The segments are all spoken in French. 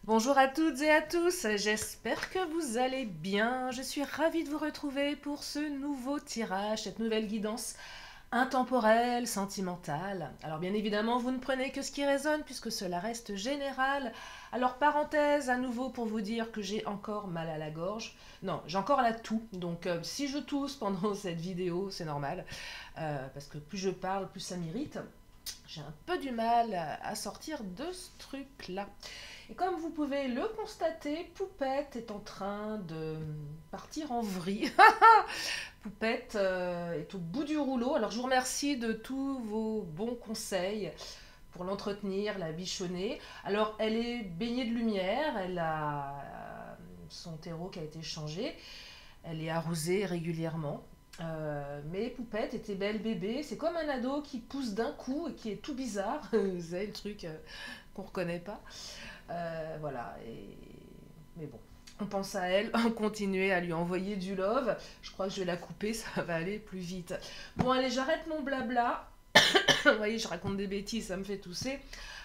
Bonjour à toutes et à tous, j'espère que vous allez bien. Je suis ravie de vous retrouver pour ce nouveau tirage, cette nouvelle guidance intemporelle, sentimentale. Alors bien évidemment, vous ne prenez que ce qui résonne puisque cela reste général. Alors parenthèse à nouveau pour vous dire que j'ai encore mal à la gorge. Non, j'ai encore la toux, donc si je tousse pendant cette vidéo, c'est normal. Parce que plus je parle, plus ça m'irrite. J'ai un peu du mal à sortir de ce truc-là. Et comme vous pouvez le constater, Poupette est en train de partir en vrille. Poupette est au bout du rouleau. Alors je vous remercie de tous vos bons conseils pour l'entretenir, la bichonner. Alors elle est baignée de lumière, elle a son terreau qui a été changé, elle est arrosée régulièrement. Mais Poupette était belle bébé, c'est comme un ado qui pousse d'un coup et qui est tout bizarre. Vous savez le truc qu'on reconnaît pas. Voilà, mais bon, on pense à elle, on continue à lui envoyer du love. Je crois que je vais la couper, ça va aller plus vite. Bon, allez, j'arrête mon blabla. Vous voyez, je raconte des bêtises, ça me fait tousser.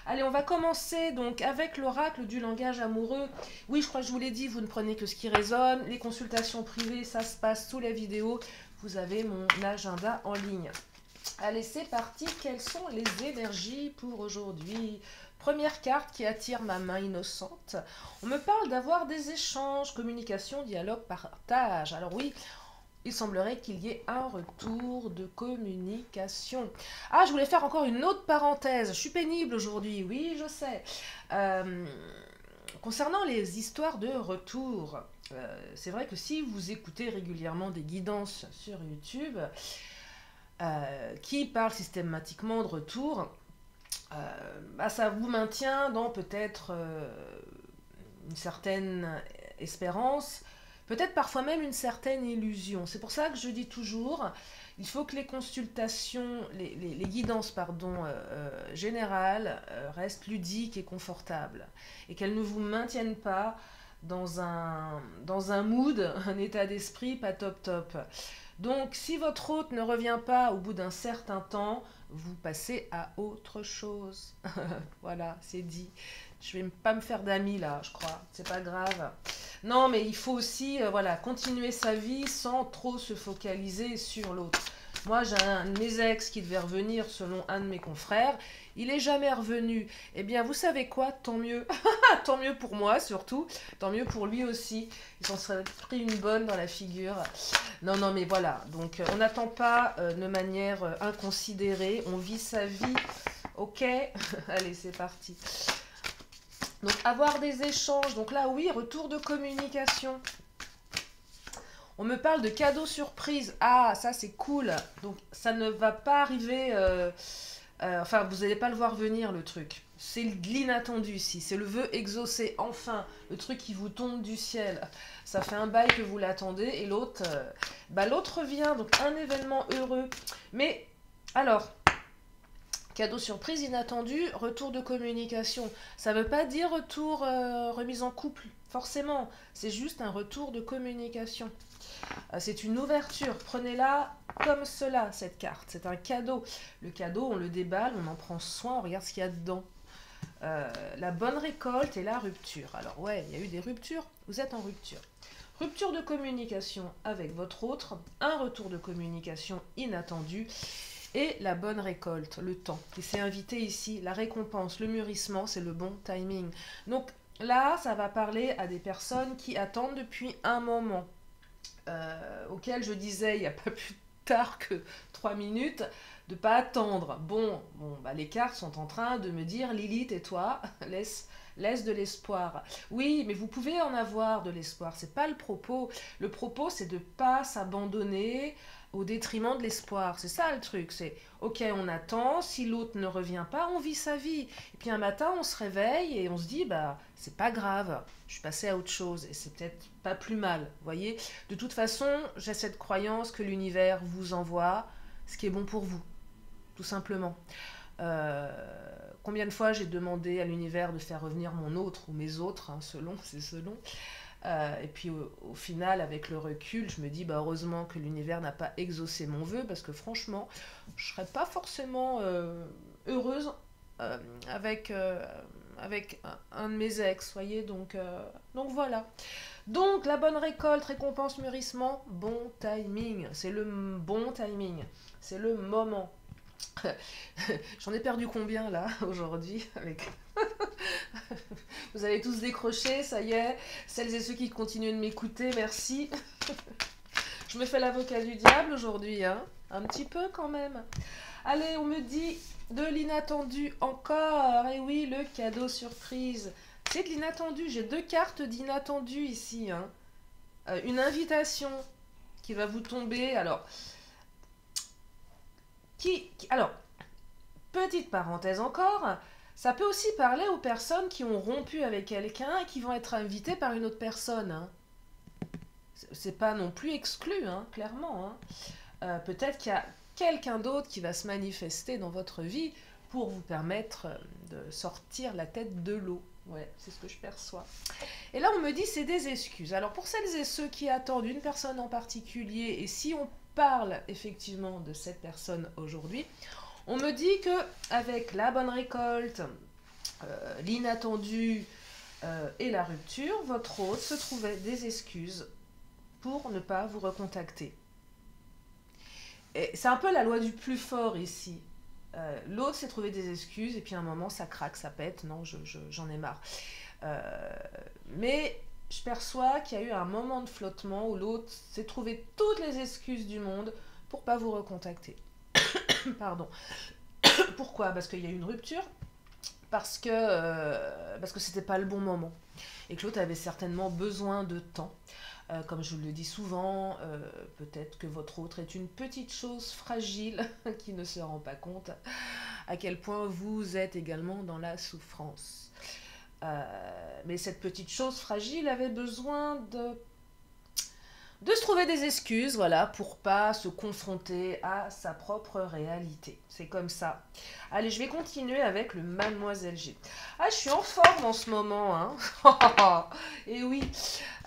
Allez, on va commencer donc avec l'oracle du langage amoureux. Oui, je crois que je vous l'ai dit, vous ne prenez que ce qui résonne. Les consultations privées, ça se passe sous la vidéo. Vous avez mon agenda en ligne. Allez, c'est parti. Quelles sont les énergies pour aujourd'hui? Première carte qui attire ma main innocente. On me parle d'avoir des échanges, communication, dialogue, partage. Alors oui, il semblerait qu'il y ait un retour de communication. Ah, je voulais faire encore une autre parenthèse. Je suis pénible aujourd'hui, oui, je sais. Euh, Concernant les histoires de retour, c'est vrai que si vous écoutez régulièrement des guidances sur YouTube, qui parlent systématiquement de retour, ça vous maintient dans peut-être une certaine espérance, peut-être parfois même une certaine illusion. C'est pour ça que je dis toujours, il faut que les consultations, les guidances générales restent ludiques et confortables et qu'elles ne vous maintiennent pas dans un mood, un état d'esprit pas top top. Donc si votre hôte ne revient pas au bout d'un certain temps, vous passez à autre chose. Voilà, c'est dit. Je vais pas me faire d'amis là, je crois. C'est pas grave. Non, mais il faut aussi voilà, continuer sa vie sans trop se focaliser sur l'autre. Moi, j'ai un de mes ex qui devait revenir selon un de mes confrères. Il est jamais revenu. Eh bien, vous savez quoi? Tant mieux. Tant mieux pour moi, surtout. Tant mieux pour lui aussi. Il s'en serait pris une bonne dans la figure. Non, non, mais voilà. Donc, on n'attend pas de manière inconsidérée. On vit sa vie. Ok? Allez, c'est parti. Donc, avoir des échanges. Donc là, oui, retour de communication. On me parle de cadeaux surprises. Ah, ça, c'est cool. Donc, ça ne va pas arriver... enfin, vous n'allez pas le voir venir, le truc. C'est de l'inattendu ici. C'est le vœu exaucé. Enfin, le truc qui vous tombe du ciel. Ça fait un bail que vous l'attendez. Et l'autre, l'autre revient. Donc, un événement heureux. Mais, alors, cadeau surprise inattendu, retour de communication. Ça ne veut pas dire retour remise en couple, forcément. C'est juste un retour de communication. C'est une ouverture. Prenez-la comme cela, cette carte. C'est un cadeau. Le cadeau, on le déballe, on en prend soin, on regarde ce qu'il y a dedans. La bonne récolte et la rupture. Alors ouais, il y a eu des ruptures. Vous êtes en rupture. Rupture de communication avec votre autre, un retour de communication inattendu et la bonne récolte, le temps qui s'est invité ici, la récompense, le mûrissement, c'est le bon timing. Donc là, ça va parler à des personnes qui attendent depuis un moment, auquel je disais il n'y a pas plus tard que 3 minutes, de pas attendre. Les cartes sont en train de me dire Lilith et toi, laisse de l'espoir. Oui, mais vous pouvez en avoir de l'espoir, c'est pas le propos. Le propos, c'est de pas s'abandonner au détriment de l'espoir. C'est ça le truc, c'est ok, on attend, si l'autre ne revient pas, on vit sa vie. Et puis un matin, on se réveille et on se dit, c'est pas grave, je suis passé à autre chose et c'est peut-être pas plus mal, vous voyez. De toute façon, j'ai cette croyance que l'univers vous envoie ce qui est bon pour vous, tout simplement. Euh, Combien de fois j'ai demandé à l'univers de faire revenir mon autre ou mes autres, hein, selon, c'est selon. Et puis au final, avec le recul, je me dis heureusement que l'univers n'a pas exaucé mon vœu parce que franchement, je serais pas forcément heureuse avec avec un de mes ex, voyez, donc voilà. Donc la bonne récolte, récompense, mûrissement, bon timing, c'est le bon timing, c'est le moment. J'en ai perdu combien là aujourd'hui avec... Vous avez tous décroché, ça y est. Celles et ceux qui continuent de m'écouter, merci. Je me fais l'avocat du diable aujourd'hui, hein. Un petit peu quand même. Allez, on me dit de l'inattendu encore. Et oui, le cadeau surprise. C'est de l'inattendu. J'ai 2 cartes d'inattendu ici, hein. Une invitation qui va vous tomber. Alors, alors, petite parenthèse encore. Ça peut aussi parler aux personnes qui ont rompu avec quelqu'un et qui vont être invitées par une autre personne, hein. C'est pas non plus exclu, hein, clairement, hein. Peut-être qu'il y a quelqu'un d'autre qui va se manifester dans votre vie pour vous permettre de sortir la tête de l'eau. Ouais, c'est ce que je perçois. Et là, on me dit c'est des excuses. Alors, pour celles et ceux qui attendent une personne en particulier, et si on parle effectivement de cette personne aujourd'hui, on me dit que avec la bonne récolte, l'inattendu et la rupture, votre hôte se trouvait des excuses pour ne pas vous recontacter. C'est un peu la loi du plus fort ici. L'autre s'est trouvé des excuses et puis à un moment ça craque, ça pète, non, j'en ai marre. Mais je perçois qu'il y a eu un moment de flottement où l'autre s'est trouvé toutes les excuses du monde pour pas vous recontacter. Pardon. Pourquoi? Parce qu'il y a eu une rupture, parce que c'était pas le bon moment et que l'autre avait certainement besoin de temps. Comme je vous le dis souvent, peut-être que votre autre est une petite chose fragile qui ne se rend pas compte à quel point vous êtes également dans la souffrance. Mais cette petite chose fragile avait besoin de se trouver des excuses, voilà, pour pas se confronter à sa propre réalité. C'est comme ça. Allez, je vais continuer avec le Mademoiselle G. Ah, je suis en forme en ce moment, hein. Et oui,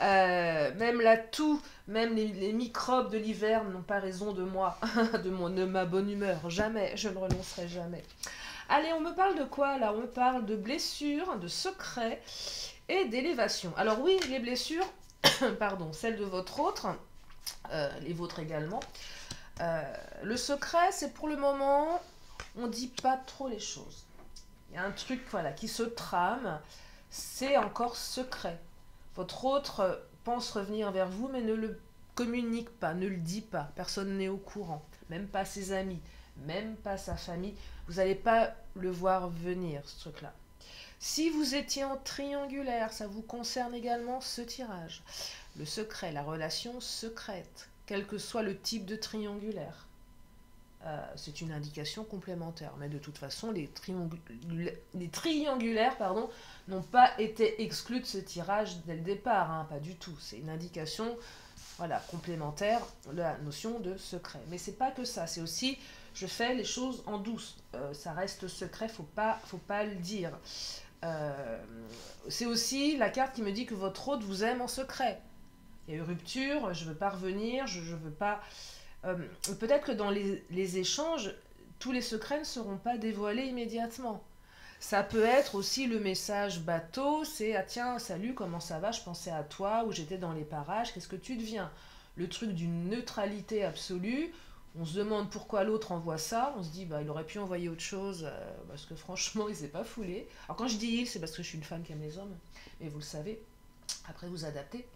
même la toux, même les microbes de l'hiver n'ont pas raison de moi, de ma bonne humeur. Jamais, je ne renoncerai jamais. Allez, on me parle de quoi là? On me parle de blessures, de secrets et d'élévation. Alors oui, les blessures, pardon, celles de votre autre, les vôtres également. Le secret, c'est pour le moment, on dit pas trop les choses. Il y a un truc, voilà, qui se trame, c'est encore secret. Votre autre pense revenir vers vous, mais ne le communique pas, ne le dit pas. Personne n'est au courant, même pas ses amis, même pas sa famille. Vous n'allez pas le voir venir, ce truc-là. Si vous étiez en triangulaire, ça vous concerne également ce tirage. Le secret, la relation secrète, quel que soit le type de triangulaire. C'est une indication complémentaire. Mais de toute façon, les triangulaires n'ont pas été exclus de ce tirage dès le départ, hein, pas du tout. C'est une indication, voilà, complémentaire, la notion de secret. Mais c'est pas que ça, c'est aussi, je fais les choses en douce. Ça reste secret, faut pas le dire. C'est aussi la carte qui me dit que votre hôte vous aime en secret. Il y a eu rupture, je ne veux pas revenir, je veux pas... peut-être que dans les échanges, tous les secrets ne seront pas dévoilés immédiatement. Ça peut être aussi le message bateau, c'est « Ah tiens, salut, comment ça va? Je pensais à toi, ou j'étais dans les parages, qu'est-ce que tu deviens ?» Le truc d'une neutralité absolue. On se demande pourquoi l'autre envoie ça. On se dit, bah, il aurait pu envoyer autre chose, parce que franchement, il s'est pas foulé. Alors quand je dis il, c'est parce que je suis une femme qui aime les hommes. Mais vous le savez, après vous adaptez.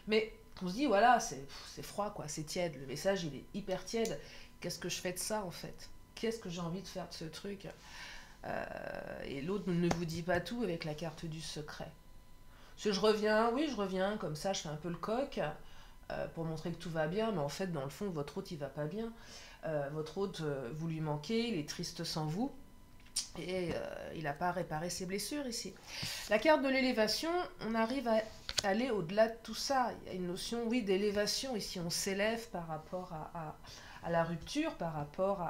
Mais on se dit, voilà, c'est froid, quoi, c'est tiède. Le message, il est hyper tiède. Qu'est-ce que je fais de ça, en fait? Qu'est-ce que j'ai envie de faire de ce truc? Et l'autre ne vous dit pas tout avec la carte du secret. Si je reviens, oui, je reviens, comme ça, je fais un peu le coq. Pour montrer que tout va bien, mais en fait, dans le fond, votre hôte, il va pas bien. Votre hôte, vous lui manquez, il est triste sans vous, et il n'a pas réparé ses blessures ici. La carte de l'élévation, on arrive à aller au-delà de tout ça. Il y a une notion, oui, d'élévation ici. On s'élève par rapport à la rupture, par rapport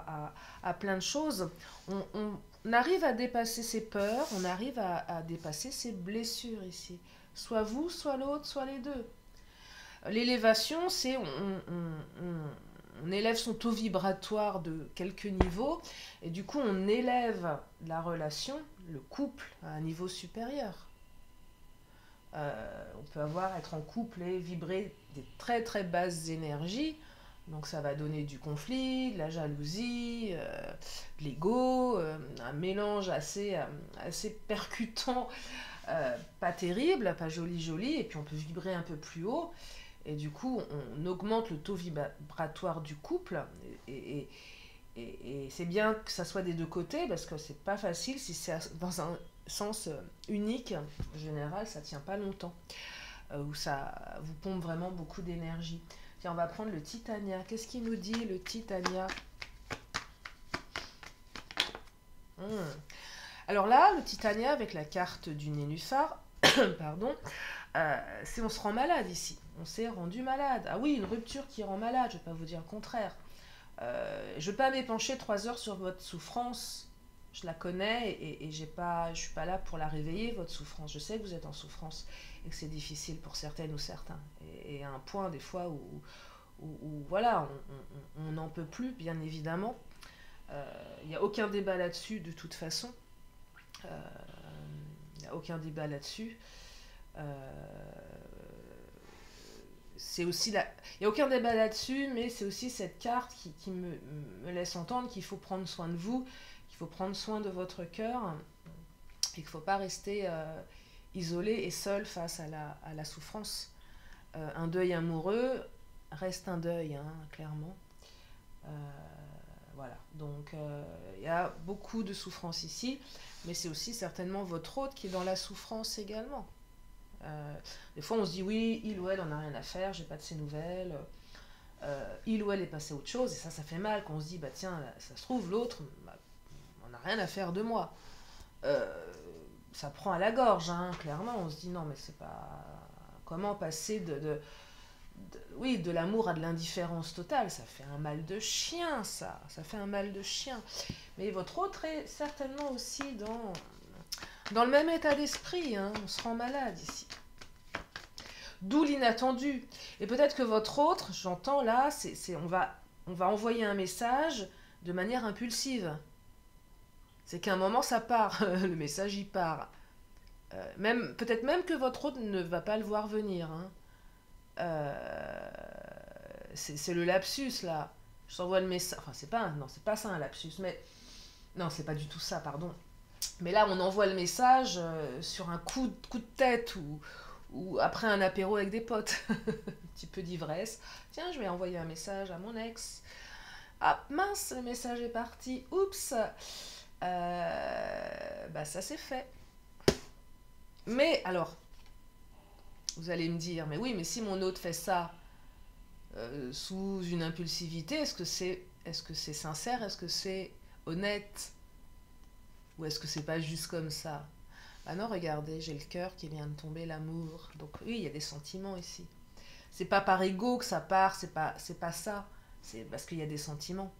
à plein de choses. On arrive à dépasser ses peurs, on arrive à dépasser ses blessures ici. Soit vous, soit l'autre, soit les deux. L'élévation, c'est on élève son taux vibratoire de quelques niveaux et du coup on élève la relation le couple à un niveau supérieur. On peut être en couple et vibrer des très très basses énergies. Donc ça va donner du conflit, de la jalousie, de l'ego, un mélange assez percutant, pas terrible, pas joli joli, et puis on peut vibrer un peu plus haut, et du coup on augmente le taux vibratoire du couple, et c'est bien que ça soit des deux côtés, parce que c'est pas facile si c'est dans un sens unique, en général ça tient pas longtemps, où ça vous pompe vraiment beaucoup d'énergie. Tiens, on va prendre le Titania. Qu'est-ce qu'il nous dit, le Titania? Alors là, le Titania, avec la carte du Nénuphar, pardon, c'est on se rend malade ici. On s'est rendu malade. Ah oui, une rupture qui rend malade, je ne vais pas vous dire le contraire. Je ne vais pas m'épancher 3 heures sur votre souffrance. Je la connais et je ne suis pas là pour la réveiller, votre souffrance. Je sais que vous êtes en souffrance et que c'est difficile pour certaines ou certains. Et à un point, des fois, où voilà, on n'en peut plus, bien évidemment. Il n'y a aucun débat là-dessus, de toute façon. Il n'y a aucun débat là-dessus. C'est aussi il n'y a aucun débat là-dessus, mais c'est aussi cette carte qui me laisse entendre qu'il faut prendre soin de vous, qu'il faut prendre soin de votre cœur, et qu'il ne faut pas rester isolé et seul face à la souffrance. Un deuil amoureux reste un deuil, hein, clairement. Voilà, donc il y a beaucoup de souffrance ici, mais c'est aussi certainement votre hôte qui est dans la souffrance également. Des fois on se dit oui, il ou elle en a rien à faire, j'ai pas de ses nouvelles, il ou elle est passé à autre chose, et ça fait mal quand on se dit bah tiens, ça se trouve l'autre bah, on n'a rien à faire de moi. Ça prend à la gorge, hein, clairement, on se dit non mais c'est pas... Comment passer oui, de l'amour à de l'indifférence totale, ça fait un mal de chien, ça fait un mal de chien. Mais votre autre est certainement aussi dans le même état d'esprit, hein, on se rend malade ici. D'où l'inattendu. Et peut-être que votre autre, j'entends là, on va envoyer un message de manière impulsive. C'est qu'à un moment ça part, le message y part. Peut-être même que votre autre ne va pas le voir venir, hein. C'est le lapsus là. Je t'envoie le message. Enfin, c'est pas ça un lapsus, mais non, c'est pas du tout ça, pardon. Mais là, on envoie le message sur un coup de tête ou après un apéro avec des potes. Un petit peu d'ivresse. Tiens, je vais envoyer un message à mon ex. Ah mince, le message est parti. Oups. Bah ça c'est fait. Mais alors, vous allez me dire, mais oui, mais si mon hôte fait ça sous une impulsivité, est-ce que c'est sincère, est-ce que c'est honnête, ou est-ce que c'est pas juste comme ça? Ah non, regardez, j'ai le cœur qui vient de tomber, l'amour. Donc oui, il y a des sentiments ici. C'est pas par ego que ça part, c'est pas ça. C'est parce qu'il y a des sentiments.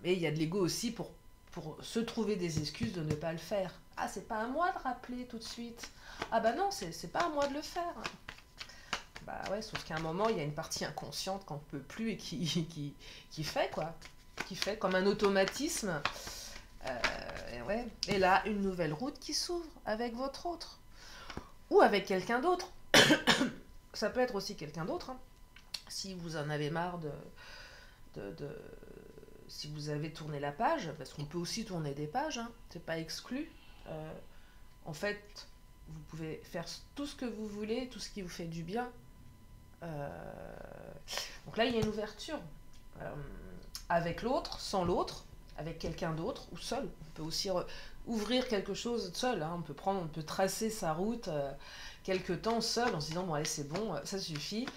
Mais il y a de l'ego aussi pour se trouver des excuses de ne pas le faire. Ah, c'est pas à moi de rappeler tout de suite. Ah bah non, c'est pas à moi de le faire. Bah ouais, sauf qu'à un moment, il y a une partie inconsciente qu'on ne peut plus et qui fait quoi. Qui fait comme un automatisme. Et ouais. Et là, une nouvelle route qui s'ouvre avec votre autre. Ou avec quelqu'un d'autre. Ça peut être aussi quelqu'un d'autre. Hein. Si vous en avez marre si vous avez tourné la page, parce qu'on peut aussi tourner des pages, hein, c'est pas exclu. En fait, vous pouvez faire tout ce que vous voulez, tout ce qui vous fait du bien. Donc là, il y a une ouverture. Avec l'autre, sans l'autre, avec quelqu'un d'autre, ou seul. On peut aussi ouvrir quelque chose seul. Hein. On peut tracer sa route quelque temps seul, en se disant, bon allez, c'est bon, ça suffit.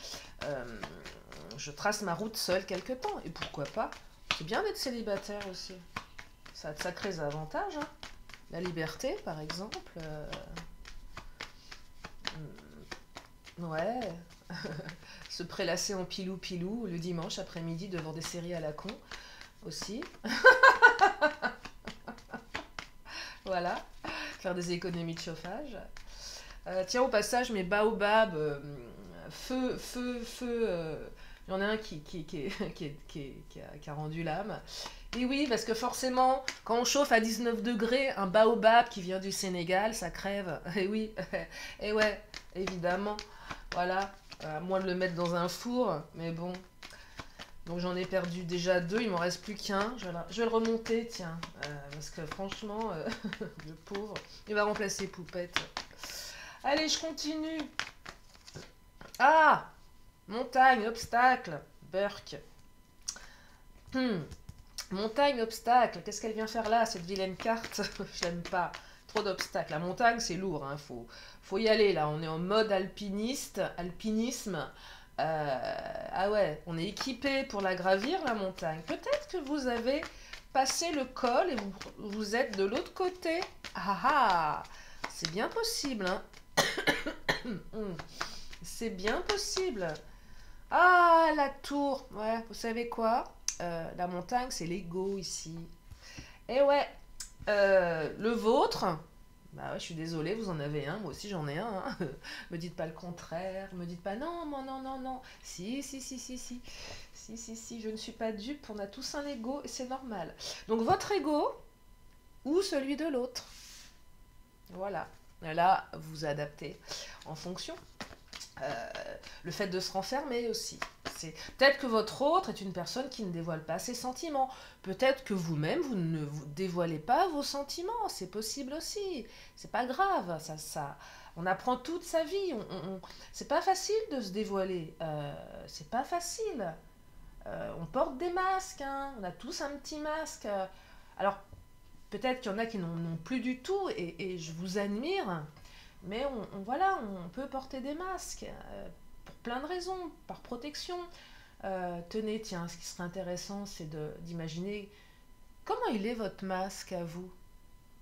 Je trace ma route seule quelque temps. Et pourquoi pas? C'est bien d'être célibataire aussi. Ça a de sacrés avantages. Hein. La liberté, par exemple. Ouais. Se prélasser en pilou-pilou le dimanche après-midi devant des séries à la con aussi. Voilà. Faire des économies de chauffage. Tiens, au passage, mes baobabs, feu Il y en a un qui a rendu l'âme. Et oui, parce que forcément, quand on chauffe à 19 degrés, un baobab qui vient du Sénégal, ça crève. Et oui, et ouais, évidemment. Voilà, à moins de le mettre dans un four, mais bon. Donc j'en ai perdu déjà deux, il m'en reste plus qu'un. Je vais le remonter, tiens. Parce que franchement, le pauvre, il va remplacer Poupette. Allez, je continue. Ah! Montagne, obstacle, Burk. Montagne, obstacle. Qu'est-ce qu'elle vient faire là, cette vilaine carte? Je l'aime pas. Trop d'obstacles. La montagne, c'est lourd. Hein. Faut y aller là. On est en mode alpinisme. Ah ouais, on est équipé pour la gravir, la montagne. Peut-être que vous avez passé le col et vous êtes de l'autre côté. Ah ah! C'est bien possible. Hein. C'est bien possible. Ah, la tour. Ouais, vous savez quoi? La montagne, c'est l'ego ici. Et ouais, le vôtre, bah ouais, je suis désolée, vous en avez un, moi aussi j'en ai un. Hein. Me dites pas le contraire, me dites pas non, non. Si, si, je ne suis pas dupe, on a tous un ego et c'est normal. Donc votre ego ou celui de l'autre. Voilà. Là, vous adaptez en fonction. Le fait de se renfermer aussi. Peut-être que votre autre est une personne qui ne dévoile pas ses sentiments. Peut-être que vous-même, vous ne vous dévoilez pas vos sentiments. C'est possible aussi. C'est pas grave. On apprend toute sa vie. C'est pas facile de se dévoiler. C'est pas facile. On porte des masques. Hein. On a tous un petit masque. Alors, peut-être qu'il y en a qui n'en ont plus du tout. Et je vous admire. Mais voilà, on peut porter des masques pour plein de raisons, par protection. Tenez, tiens, ce qui serait intéressant, c'est d'imaginer comment il est votre masque à vous.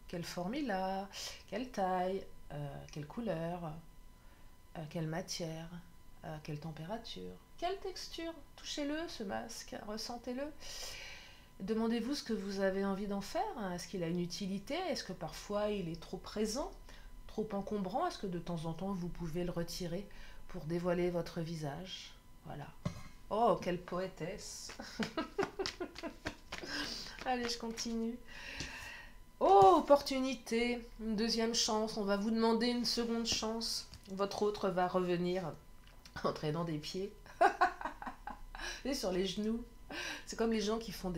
Quelle forme il a, quelle taille, quelle couleur, quelle matière, quelle température, quelle texture. Touchez-le, ce masque, ressentez-le. Demandez-vous ce que vous avez envie d'en faire. Est-ce qu'il a une utilité? Est-ce que parfois il est trop présent? Trop encombrant, est-ce que de temps en temps vous pouvez le retirer pour dévoiler votre visage? Voilà. Oh, quelle poétesse. Allez, je continue. Oh, opportunité, une deuxième chance, on va vous demander une seconde chance. Votre autre va revenir en traînant des pieds. Et sur les genoux. C'est comme les gens qui font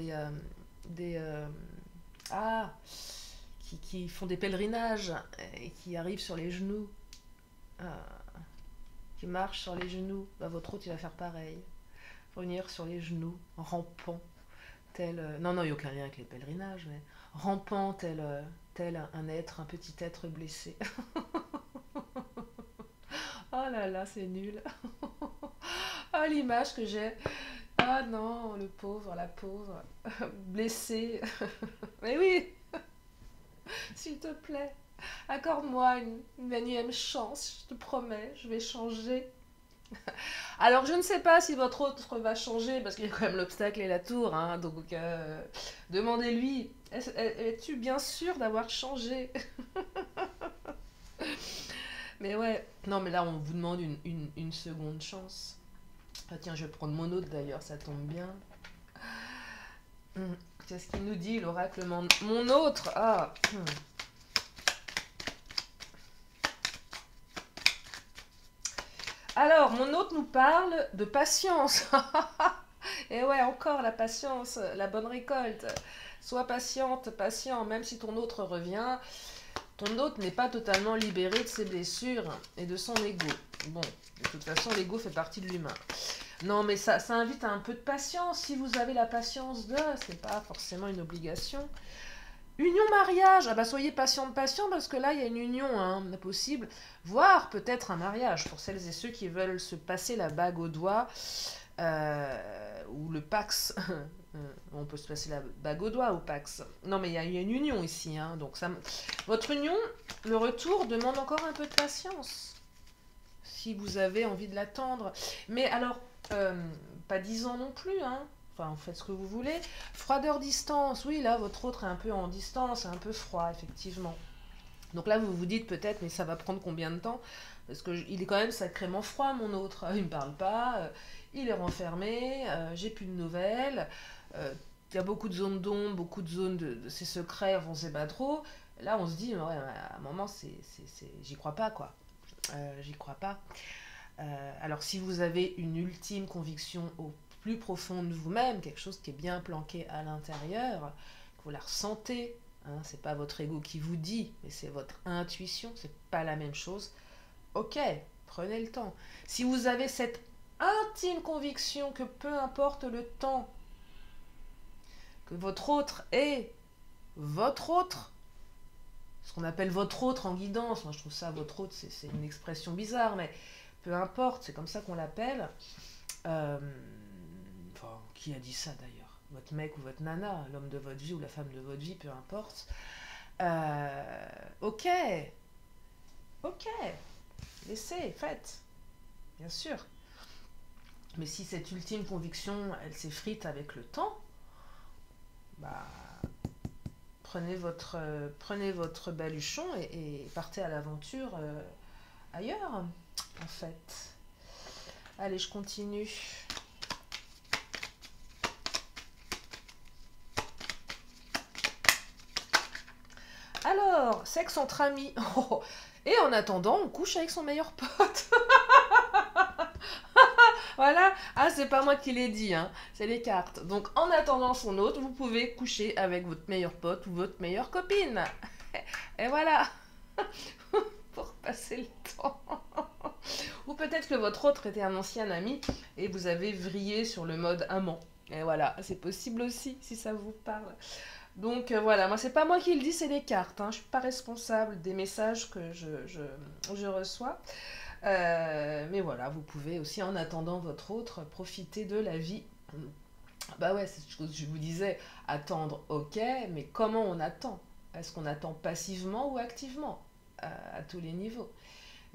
qui font des pèlerinages et qui arrivent sur les genoux, qui marchent sur les genoux, bah, votre autre il va faire pareil, venir sur les genoux, rampant, tel... non, il n'y a aucun lien avec les pèlerinages, mais rampant tel un petit être blessé. Oh là là, c'est nul. Ah, l'image que j'ai. Ah non, le pauvre, la pauvre, blessé. Mais oui, s'il te plaît, accorde-moi une énième chance, je te promets, je vais changer. Alors, je ne sais pas si votre autre va changer, parce qu'il y a quand même l'obstacle et la tour, hein, donc demandez-lui, es-tu bien sûr d'avoir changé? Mais ouais, non, mais là, on vous demande une seconde chance. Ah tiens, je vais prendre mon autre d'ailleurs, ça tombe bien. Qu'est-ce qu'il nous dit, l'oracle? Mon autre. Ah. Alors, mon autre nous parle de patience. Et ouais, encore la patience, la bonne récolte. Sois patiente, patient, même si ton autre revient. Ton autre n'est pas totalement libéré de ses blessures et de son ego. Bon, de toute façon, l'ego fait partie de l'humain. Non, mais ça invite à un peu de patience. Si vous avez la patience c'est pas forcément une obligation. Union mariage, ah bah soyez patient, parce que là il y a une union possible, voire peut-être un mariage pour celles et ceux qui veulent se passer la bague au doigt ou le pax. On peut se passer la bague au doigt au pax. Non mais il y a une union ici, donc votre union, le retour demande encore un peu de patience. Si vous avez envie de l'attendre. Mais alors, pas 10 ans non plus, Enfin, faites ce que vous voulez. Froideur, distance. Oui, là, votre autre est un peu en distance, un peu froid, effectivement. Donc là, vous vous dites peut-être, mais ça va prendre combien de temps? Parce qu'il est quand même sacrément froid, mon autre. Il ne me parle pas, il est renfermé, j'ai plus de nouvelles. Il y a beaucoup de zones d'ombre, beaucoup de zones de ses secrets, on ne sait pas trop. Là, on se dit, ouais, à un moment, j'y crois pas, quoi. J'y crois pas. Alors, si vous avez une ultime conviction au plus profond de vous-même, quelque chose qui est bien planqué à l'intérieur, que vous la ressentez, hein, c'est pas votre ego qui vous dit, mais c'est votre intuition, c'est pas la même chose. Ok, prenez le temps. Si vous avez cette intime conviction que peu importe le temps, que votre autre est votre autre, ce qu'on appelle votre autre en guidance, moi je trouve ça votre autre, c'est une expression bizarre, mais peu importe, c'est comme ça qu'on l'appelle. Enfin, qui a dit ça d'ailleurs? Votre mec ou votre nana, l'homme de votre vie ou la femme de votre vie, peu importe. Ok, laissez, faites, bien sûr. Mais si cette ultime conviction, elle s'effrite avec le temps, bah, prenez votre baluchon et partez à l'aventure ailleurs, en fait. Allez, je continue. Alors, sexe entre amis. Oh. Et en attendant, on couche avec son meilleur pote. Voilà. Ah, c'est pas moi qui l'ai dit, hein. C'est les cartes. Donc, en attendant son autre, vous pouvez coucher avec votre meilleur pote ou votre meilleure copine. Et voilà. Pour passer le temps. Ou peut-être que votre autre était un ancien ami et vous avez vrillé sur le mode amant. Et voilà, c'est possible aussi, si ça vous parle. Donc voilà, moi c'est pas moi qui le dis, c'est les cartes. Hein. Je suis pas responsable des messages que je reçois. Mais voilà, vous pouvez aussi, en attendant votre autre, profiter de la vie. Bah ouais, c'est ce que je vous disais, attendre, ok, mais comment on attend? Est-ce qu'on attend passivement ou activement? À tous les niveaux.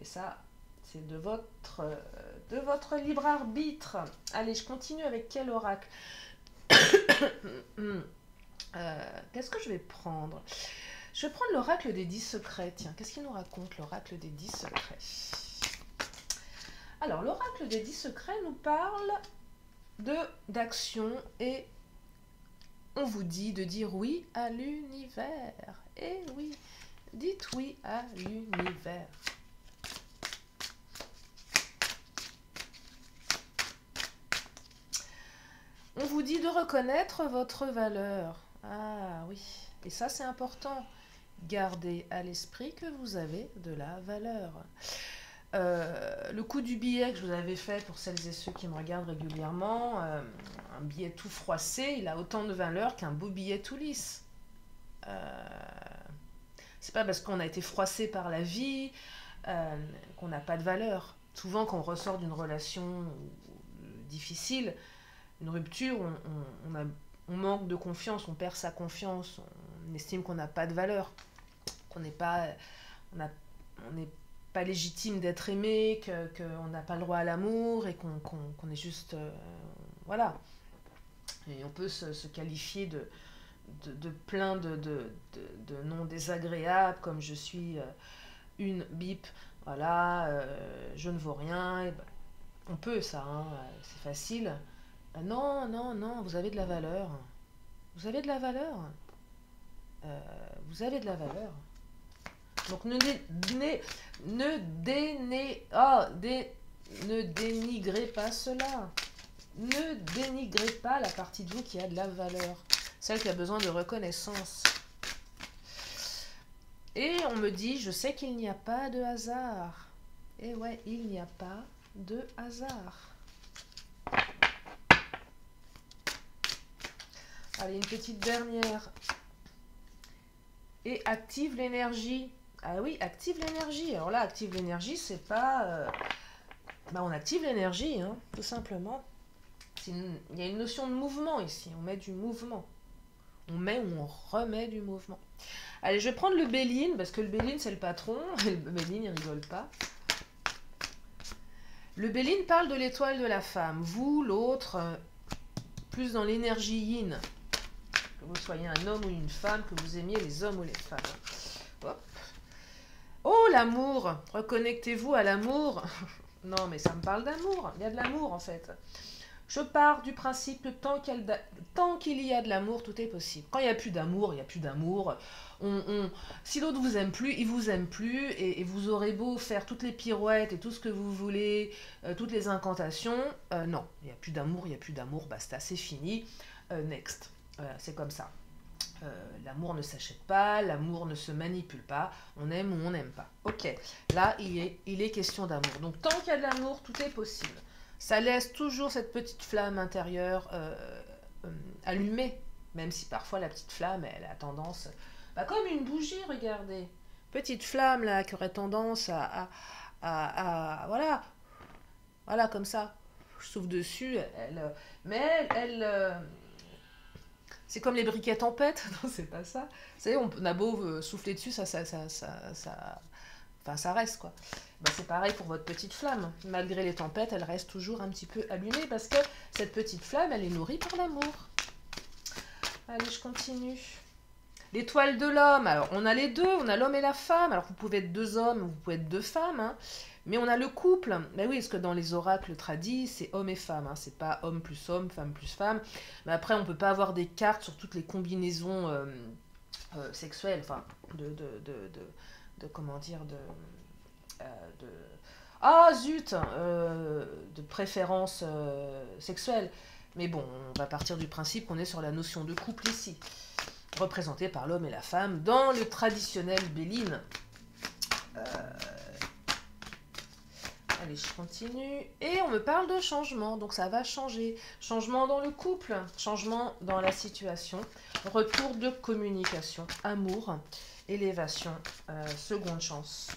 Et ça, c'est de votre libre arbitre. Allez, je continue avec quel oracle? Qu'est-ce que je vais prendre? Je vais prendre l'oracle des 10 secrets. Tiens, qu'est-ce qu'il nous raconte, l'oracle des 10 secrets? Alors, l'oracle des 10 secrets nous parle d'action et on vous dit de dire oui à l'univers. Et oui, dites oui à l'univers. On vous dit de reconnaître votre valeur. Ah oui, et ça c'est important. Gardez à l'esprit que vous avez de la valeur. Le coup du billet que je vous avais fait pour celles et ceux qui me regardent régulièrement, un billet tout froissé, il a autant de valeur qu'un beau billet tout lisse. C'est pas parce qu'on a été froissé par la vie qu'on n'a pas de valeur. Souvent quand on ressort d'une relation difficile, une rupture, on manque de confiance, on perd sa confiance, on estime qu'on n'a pas de valeur, qu'on n'est pas, on n'est pas légitime d'être aimé, qu'on n'a pas le droit à l'amour et qu'on est juste... voilà. Et on peut se qualifier de plein de noms désagréables, comme je suis une bip, voilà, je ne vaux rien. Et ben, on peut ça, hein, c'est facile. Non, non, non, vous avez de la valeur. Vous avez de la valeur. Vous avez de la valeur. Donc ne dénigrez pas cela. Ne dénigrez pas la partie de vous qui a de la valeur. Celle qui a besoin de reconnaissance. Et on me dit, je sais qu'il n'y a pas de hasard. Et ouais, il n'y a pas de hasard. Allez, une petite dernière. Et active l'énergie. Ah oui, active l'énergie. Alors là, active l'énergie, c'est pas... on active l'énergie, hein, tout simplement. Il y a une notion de mouvement ici. On met du mouvement. On met ou on remet du mouvement. Allez, je vais prendre le Béline, parce que le Béline, c'est le patron. Et le Béline, il rigole pas. Le Béline parle de l'étoile de la femme. Vous, l'autre, plus dans l'énergie yin. Que vous soyez un homme ou une femme, que vous aimiez les hommes ou les femmes. Hop. Oh, l'amour! Reconnectez-vous à l'amour. Non, mais ça me parle d'amour. Il y a de l'amour, en fait. Je pars du principe que tant qu'il y a de l'amour, tout est possible. Quand il n'y a plus d'amour, il n'y a plus d'amour. Si l'autre vous aime plus, il vous aime plus, et vous aurez beau faire toutes les pirouettes et tout ce que vous voulez, toutes les incantations, non, il n'y a plus d'amour, il n'y a plus d'amour, basta, c'est fini. Next. Voilà, c'est comme ça. L'amour ne s'achète pas, l'amour ne se manipule pas, on aime ou on n'aime pas. Ok, là il est question d'amour. Donc tant qu'il y a de l'amour, tout est possible. Ça laisse toujours cette petite flamme intérieure allumée, même si parfois la petite flamme, elle a tendance, bah, comme une bougie, regardez. Petite flamme là qui aurait tendance voilà, voilà comme ça. Je souffle dessus, mais c'est comme les briquettes en pète, non, c'est pas ça. Vous savez, on a beau souffler dessus, enfin, ça reste quoi. Ben, c'est pareil pour votre petite flamme. Malgré les tempêtes, elle reste toujours un petit peu allumée parce que cette petite flamme, elle est nourrie par l'amour. Allez, je continue. L'étoile de l'homme. Alors, on a les deux, on a l'homme et la femme. Alors, vous pouvez être deux hommes, vous pouvez être deux femmes, hein. Mais on a le couple. Mais oui, parce que dans les oracles tradis, c'est homme et femme, hein. C'est pas homme plus homme, femme plus femme. Mais après, on peut pas avoir des cartes sur toutes les combinaisons sexuelles. Enfin, comment dire, de ah zut, de préférence sexuelle. Mais bon, on va partir du principe qu'on est sur la notion de couple ici, représentée par l'homme et la femme dans le traditionnel Béline. Allez, je continue. Et on me parle de changement, donc ça va changer. Changement dans le couple, changement dans la situation, retour de communication, amour, élévation, seconde chance.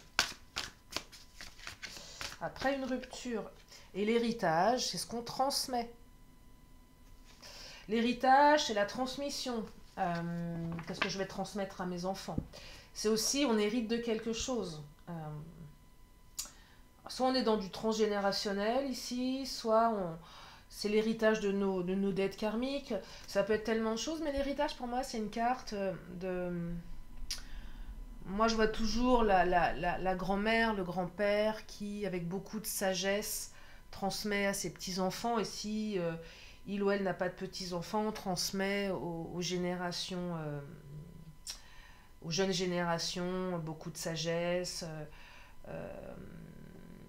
Après une rupture. Et l'héritage, c'est ce qu'on transmet. L'héritage, c'est la transmission. Qu'est-ce que je vais transmettre à mes enfants? C'est aussi, on hérite de quelque chose. Soit on est dans du transgénérationnel ici, soit c'est l'héritage de nos dettes karmiques. Ça peut être tellement de choses, mais l'héritage pour moi, c'est une carte de... Moi, je vois toujours la grand-mère, le grand-père qui, avec beaucoup de sagesse, transmet à ses petits-enfants. Et si il ou elle n'a pas de petits-enfants, transmet aux générations, aux jeunes générations, beaucoup de sagesse,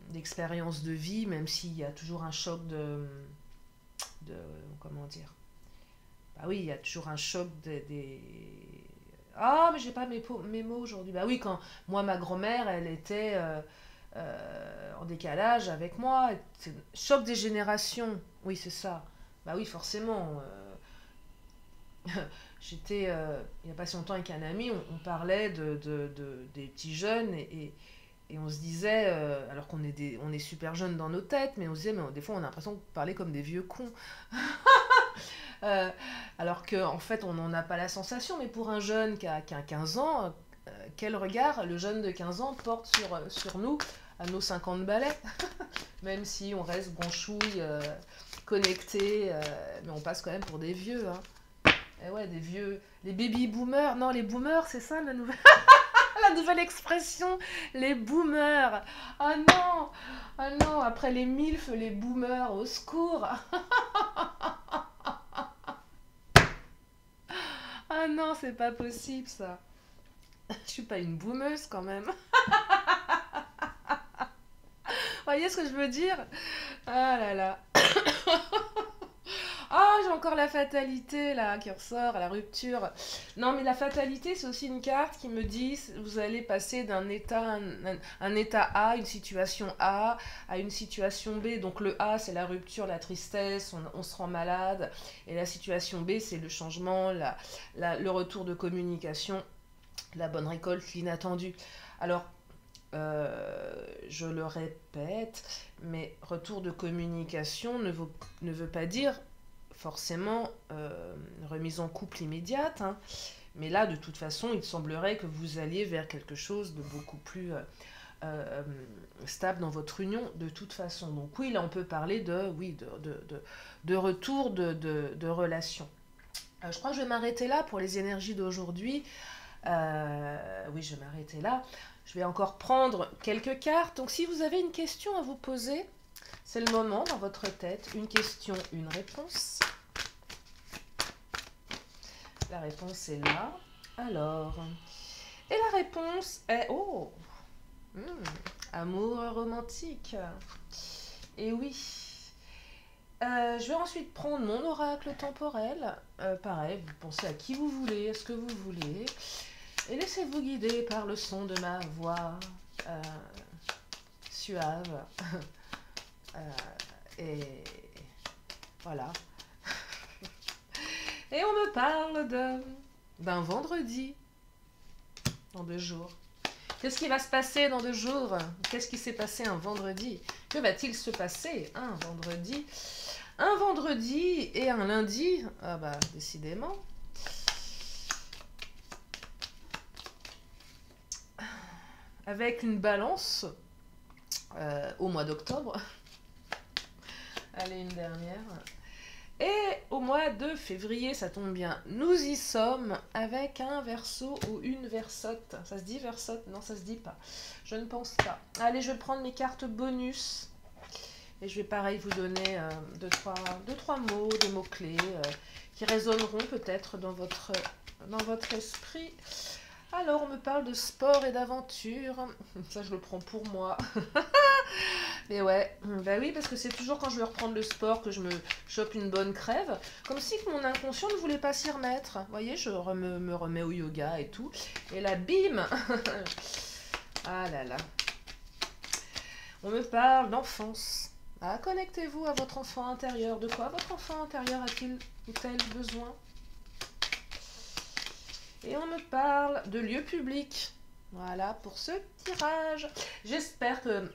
d'expérience de vie, même s'il y a toujours un choc de comment dire, bah oui, il y a toujours un choc des... Ah, mais j'ai pas mes mots aujourd'hui. Bah oui, quand moi, ma grand-mère, elle était en décalage avec moi. Choc des générations. Oui, c'est ça. Bah oui, forcément. J'étais, il n'y a pas si longtemps avec un ami, on parlait des petits jeunes et on se disait, alors on est super jeunes dans nos têtes, mais on se disait, mais des fois on a l'impression de parler comme des vieux cons. Alors qu'en fait, on n'en a pas la sensation, mais pour un jeune qui a 15 ans, quel regard le jeune de 15 ans porte sur nous à nos 50 balais. Même si on reste gonchouille, connecté, mais on passe quand même pour des vieux. Hein. Et ouais, des vieux. Les baby boomers. Non, les boomers, c'est ça la nouvelle... la nouvelle expression, les boomers. Ah non, ah non, après les milfs, les boomers, au secours. Ah non, c'est pas possible ça. Je suis pas une boomeuse quand même. Vous voyez ce que je veux dire? Ah là là. Ah, j'ai encore la fatalité là qui ressort, la rupture. Non, mais la fatalité, c'est aussi une carte qui me dit vous allez passer d'un état, un état A, une situation A, à une situation B. Donc le A, c'est la rupture, la tristesse, on se rend malade. Et la situation B, c'est le changement, le retour de communication, la bonne récolte, l'inattendu. Alors, je le répète, mais retour de communication ne veut pas dire forcément remise en couple immédiate, hein. Mais là, de toute façon, il semblerait que vous alliez vers quelque chose de beaucoup plus stable dans votre union, de toute façon. Donc oui, là, on peut parler de retour de relation. Je crois que je vais m'arrêter là pour les énergies d'aujourd'hui. Oui, je vais m'arrêter là. Je vais encore prendre quelques cartes. Donc si vous avez une question à vous poser, c'est le moment dans votre tête. Une question, une réponse. La réponse est là. Alors, et la réponse est... Oh, amour romantique. Et oui. Je vais ensuite prendre mon oracle temporel. Pareil, vous pensez à qui vous voulez, à ce que vous voulez. Et laissez-vous guider par le son de ma voix suave. Et voilà. Et on me parle d'un vendredi dans 2 jours. Qu'est-ce qui va se passer dans 2 jours? Qu'est-ce qui s'est passé un vendredi? Que va-t-il se passer un vendredi? Un vendredi et un lundi? Ah bah, décidément. Avec une balance au mois d'octobre. Allez, une dernière. Et au mois de février, ça tombe bien, nous y sommes avec un verseau ou une versote. Ça se dit versote? Non, ça se dit pas. Je ne pense pas. Allez, je vais prendre mes cartes bonus. Et je vais pareil vous donner 2-3 mots, des mots-clés qui résonneront peut-être dans votre esprit. Alors, on me parle de sport et d'aventure. Ça, je le prends pour moi. Mais ouais, bah oui, parce que c'est toujours quand je vais reprendre le sport que je me chope une bonne crève. Comme si mon inconscient ne voulait pas s'y remettre. Vous voyez, je me remets au yoga et tout. Et là, bim. Ah là là. On me parle d'enfance. Ah, connectez-vous à votre enfant intérieur. De quoi votre enfant intérieur a-t-il ou tel besoin? Et on me parle de lieu public. Voilà pour ce tirage. J'espère que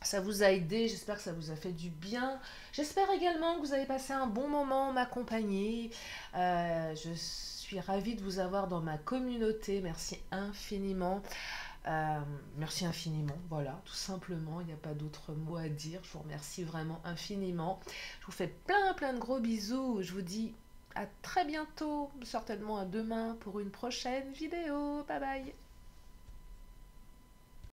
ça vous a aidé, j'espère que ça vous a fait du bien. J'espère également que vous avez passé un bon moment en ma compagnie. Je suis ravie de vous avoir dans ma communauté. Merci infiniment. Merci infiniment, voilà, tout simplement, il n'y a pas d'autre mot à dire. Je vous remercie vraiment infiniment. Je vous fais plein de gros bisous. Je vous dis à très bientôt, certainement à demain pour une prochaine vidéo. Bye bye.